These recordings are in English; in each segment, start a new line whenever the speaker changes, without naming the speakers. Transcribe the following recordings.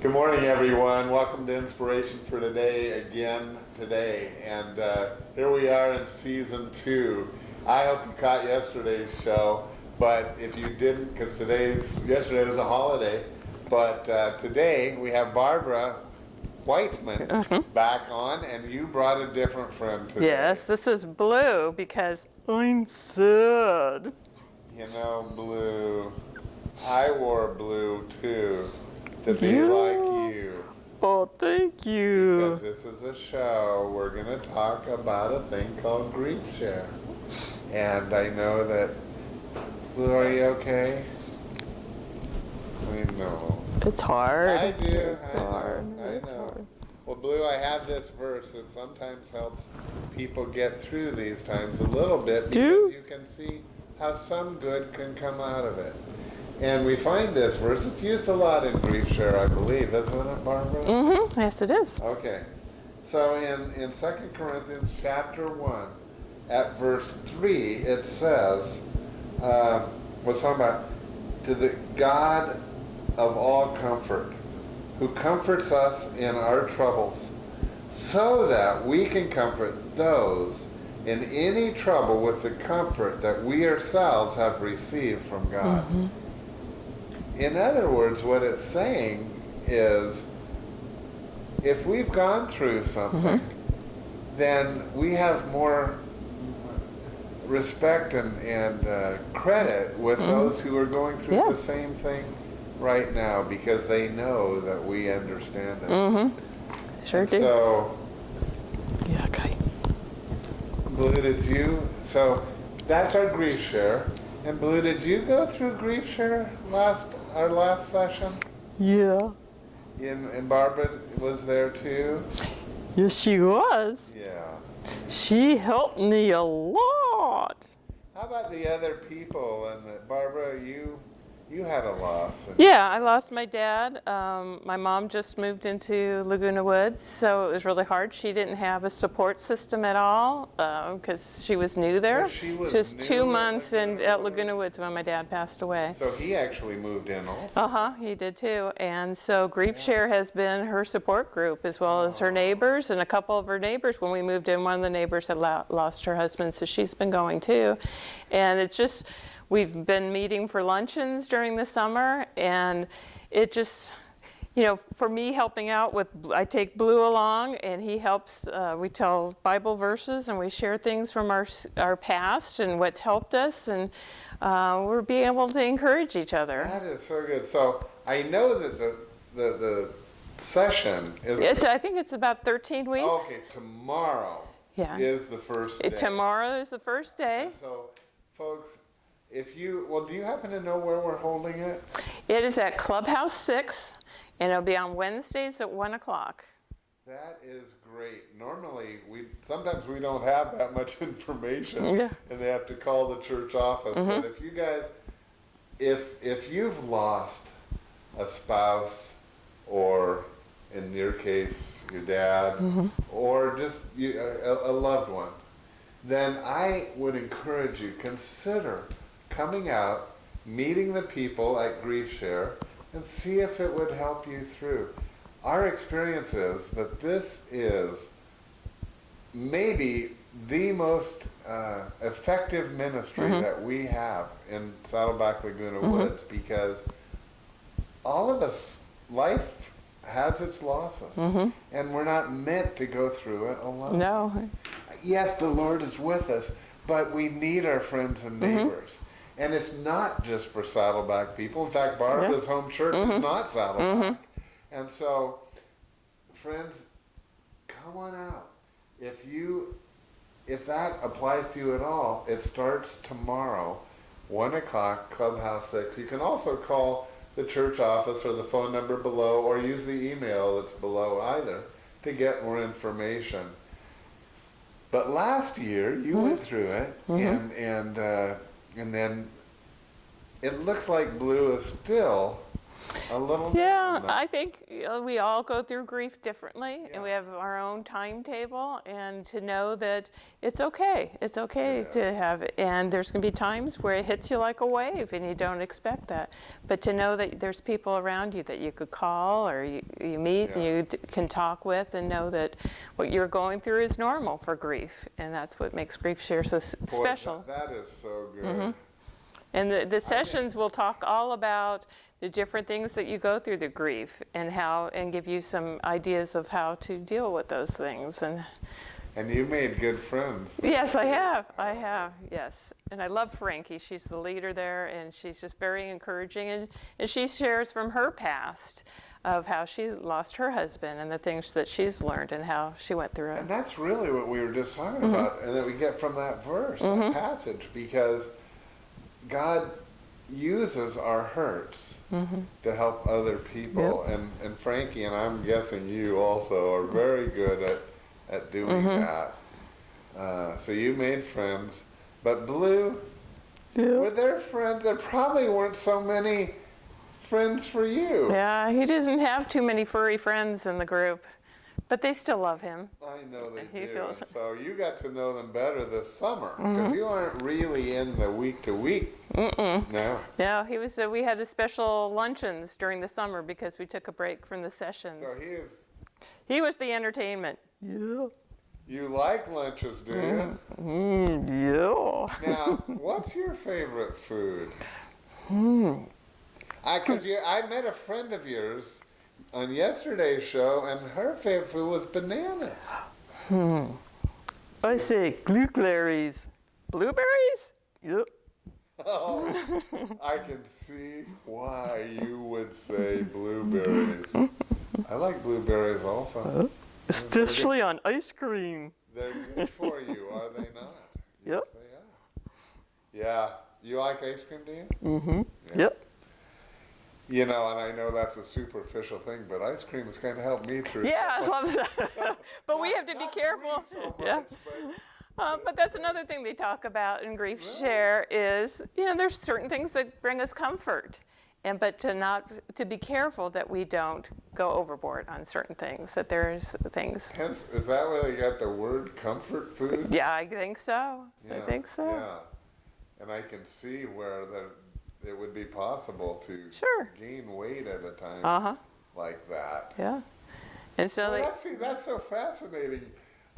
Good morning, everyone. Welcome to Inspiration for Today again today. And here we are in season 2. I hope you caught yesterday's show, but if you didn't, because yesterday was a holiday, but today we have Barbara Whiteman back on, and you brought a different friend today.
Yes, this is Blue because I'm sad.
You know, Blue, I wore blue too to be like you.
Oh, thank you.
Because this is a show, we're going to talk about a thing called grief share. And I know that, Blue, are you okay? I know.
It's hard.
I do.
It's hard.
I know. Well, Blue, I have this verse that sometimes helps people get through these times a little bit because you can see how some good can come out of it. And we find this verse, it's used a lot in grief share, I believe, isn't it, Barbara?
Mm-hmm. Yes, it is.
Okay. So in 2 Corinthians chapter 1, at verse 3, it says, we're talking about, to the God of all comfort, who comforts us in our troubles, so that we can comfort those in any trouble with the comfort that we ourselves have received from God. Mm-hmm. In other words, what it's saying is, if we've gone through something, then we have more respect and credit with those who are going through the same thing right now, because they know that we understand it.
Sure do.
So,
yeah, okay.
Blue, so that's our grief share. And Blue, did you go through grief share our last session?
Yeah.
And Barbara was there too?
Yes, she was.
Yeah.
She helped me a lot.
How about the other people? And Barbara, you had a loss.
Yeah, I lost my dad. My mom just moved into Laguna Woods, so it was really hard. She didn't have a support system at all because she was new there.
So she was
2 months at Laguna Woods when my dad passed away.
So he actually moved in also.
He did too. And so Grief Share has been her support group, as well as her neighbors, and a couple of her neighbors. When we moved in, one of the neighbors had lost her husband, so she's been going too. And it's just, we've been meeting for luncheons during the summer, and it just, for me helping out with, I take Blue along, and he helps, we tell Bible verses, and we share things from our past and what's helped us, and we're being able to encourage each other.
That is so good. So I know that the session is...
I think it's about 13 weeks.
Okay, tomorrow is the first day.
Tomorrow is the first day.
And so, folks, do you happen to know where we're holding it?
It is at Clubhouse 6, and it'll be on Wednesdays at 1 o'clock.
That is great. Normally, sometimes we don't have that much information, and they have to call the church office. But if you guys, if you've lost a spouse, or in your case, your dad, or just a loved one, then I would encourage you, consider coming out, meeting the people at Grief Share, and see if it would help you through. Our experience is that this is maybe the most effective ministry that we have in Saddleback Laguna Woods, because all of us, life has its losses, and we're not meant to go through it alone.
No.
Yes, the Lord is with us, but we need our friends and neighbors. And it's not just for Saddleback people. In fact, Barbara's home church is not Saddleback. And so, friends, come on out. If that applies to you at all, it starts tomorrow, 1 o'clock, Clubhouse 6. You can also call the church office or the phone number below, or use the email that's below either, to get more information. But last year, you went through it, and then it looks like Blue is still A little?
Yeah,
No.
I think we all go through grief differently, and we
Yeah.
have our own timetable, and to know that it's okay. It's okay to have it. And there's going to be times where it hits you like a wave, and you don't expect that. But to know that there's people around you that you could call or you meet and you can talk with, and know that what you're going through is normal for grief. And that's what makes Grief Share so special.
That is so good.
And the sessions will talk all about the different things that you go through the grief, and give you some ideas of how to deal with those things. And
you made good friends.
yes, I have, yes. And I love Frankie. She's the leader there, and she's just very encouraging. And she shares from her past of how she lost her husband and the things that she's learned and how she went through it.
And that's really what we were just talking about, and that we get from that verse, that passage, because God uses our hurts to help other people. And Frankie, and I'm guessing you also, are very good at doing that. So you made friends. But Blue, were there friends? There probably weren't so many friends for you.
Yeah, he doesn't have too many furry friends in the group, but they still love him.
I know they
He
do.
feels-
And so you got to know them better this summer, because you aren't really in the week-to-week. No.
No, he was. We had a special luncheons during the summer because we took a break from the sessions.
So
He was the entertainment. Yeah.
you like lunches, do you?
Yeah.
Now, what's your favorite food? Because I met a friend of yours on yesterday's show, and her favorite food was bananas.
I say blueberries. Blueberries? Yep.
Oh, I can see why you would say blueberries. I like blueberries also.
Especially on ice cream.
They're good for you, are they not?
Yep.
Yes, they are. Yeah. You like ice cream, do you? Yeah.
Yep.
You know, and I know that's a superficial thing, but ice cream has kind of helped me through.
Yeah, I love that. But we have to be
Not
careful.
grief so much,
Yeah. But that's another thing they talk about in Grief Share is, there's certain things that bring us comfort, but to be careful that we don't go overboard on certain things. That there's things.
Hence, is that where they got the word comfort food?
Yeah, I think so. I think so.
Yeah, and I can see where it would be possible to gain weight at a time like that.
Yeah. And so
that's so fascinating.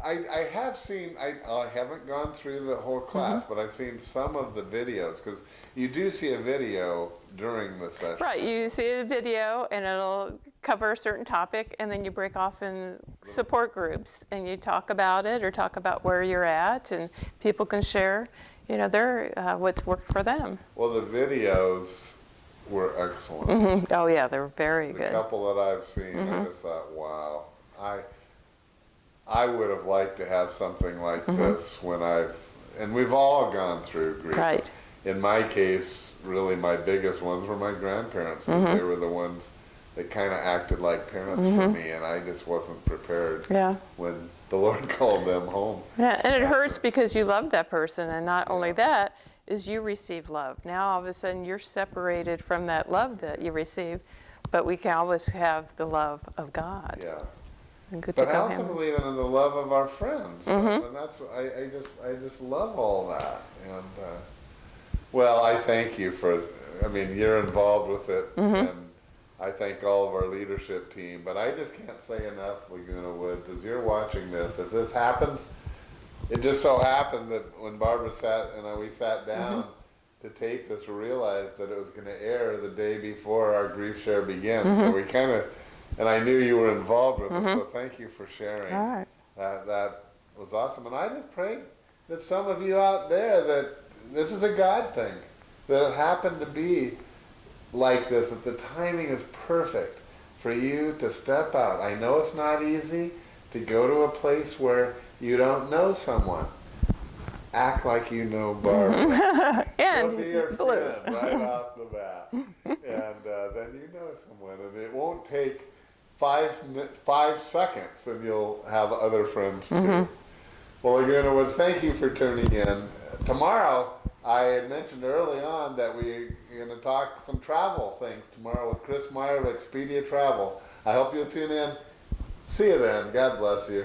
I have seen, I haven't gone through the whole class, but I've seen some of the videos, because you do see a video during the session.
Right, you see a video and it'll cover a certain topic, and then you break off in support groups and you talk about it or talk about where you're at, and people can share, what's worked for them.
Well, the videos were excellent.
Oh yeah, they're very
The
good.
couple that I've seen, I just thought, wow. I would have liked to have something like this and we've all gone through grief.
Right.
In my case, really my biggest ones were my grandparents, because they were the ones that kind of acted like parents for me, and I just wasn't prepared when the Lord called them home.
Yeah, and it hurts because you love that person, and not only that, is you receive love. Now all of a sudden you're separated from that love that you receive, but we can always have the love of God.
Yeah.
And good
But
to
I
go
also
him.
believe in the love of our friends, and that's I just love all that. And well, I thank you you're involved with it, and I thank all of our leadership team. But I just can't say enough, Laguna Woods, as you're watching this. If this happens, it just so happened that when Barbara we sat down to tape this, we realized that it was going to air the day before our Grief Share begins. So we kind of. And I knew you were involved with it, so thank you for sharing.
All right.
That was awesome. And I just pray that some of you out there, that this is a God thing, that it happened to be like this, that the timing is perfect for you to step out. I know it's not easy to go to a place where you don't know someone. Act like you know Barbara.
And
She'll be your
Blue.
friend right off the bat. And then you know someone, and it won't take 5 seconds, and you'll have other friends too. Well, Laguna Woods, thank you for tuning in. Tomorrow, I had mentioned early on that we're going to talk some travel things tomorrow with Chris Meyer of Expedia Travel. I hope you'll tune in. See you then. God bless you.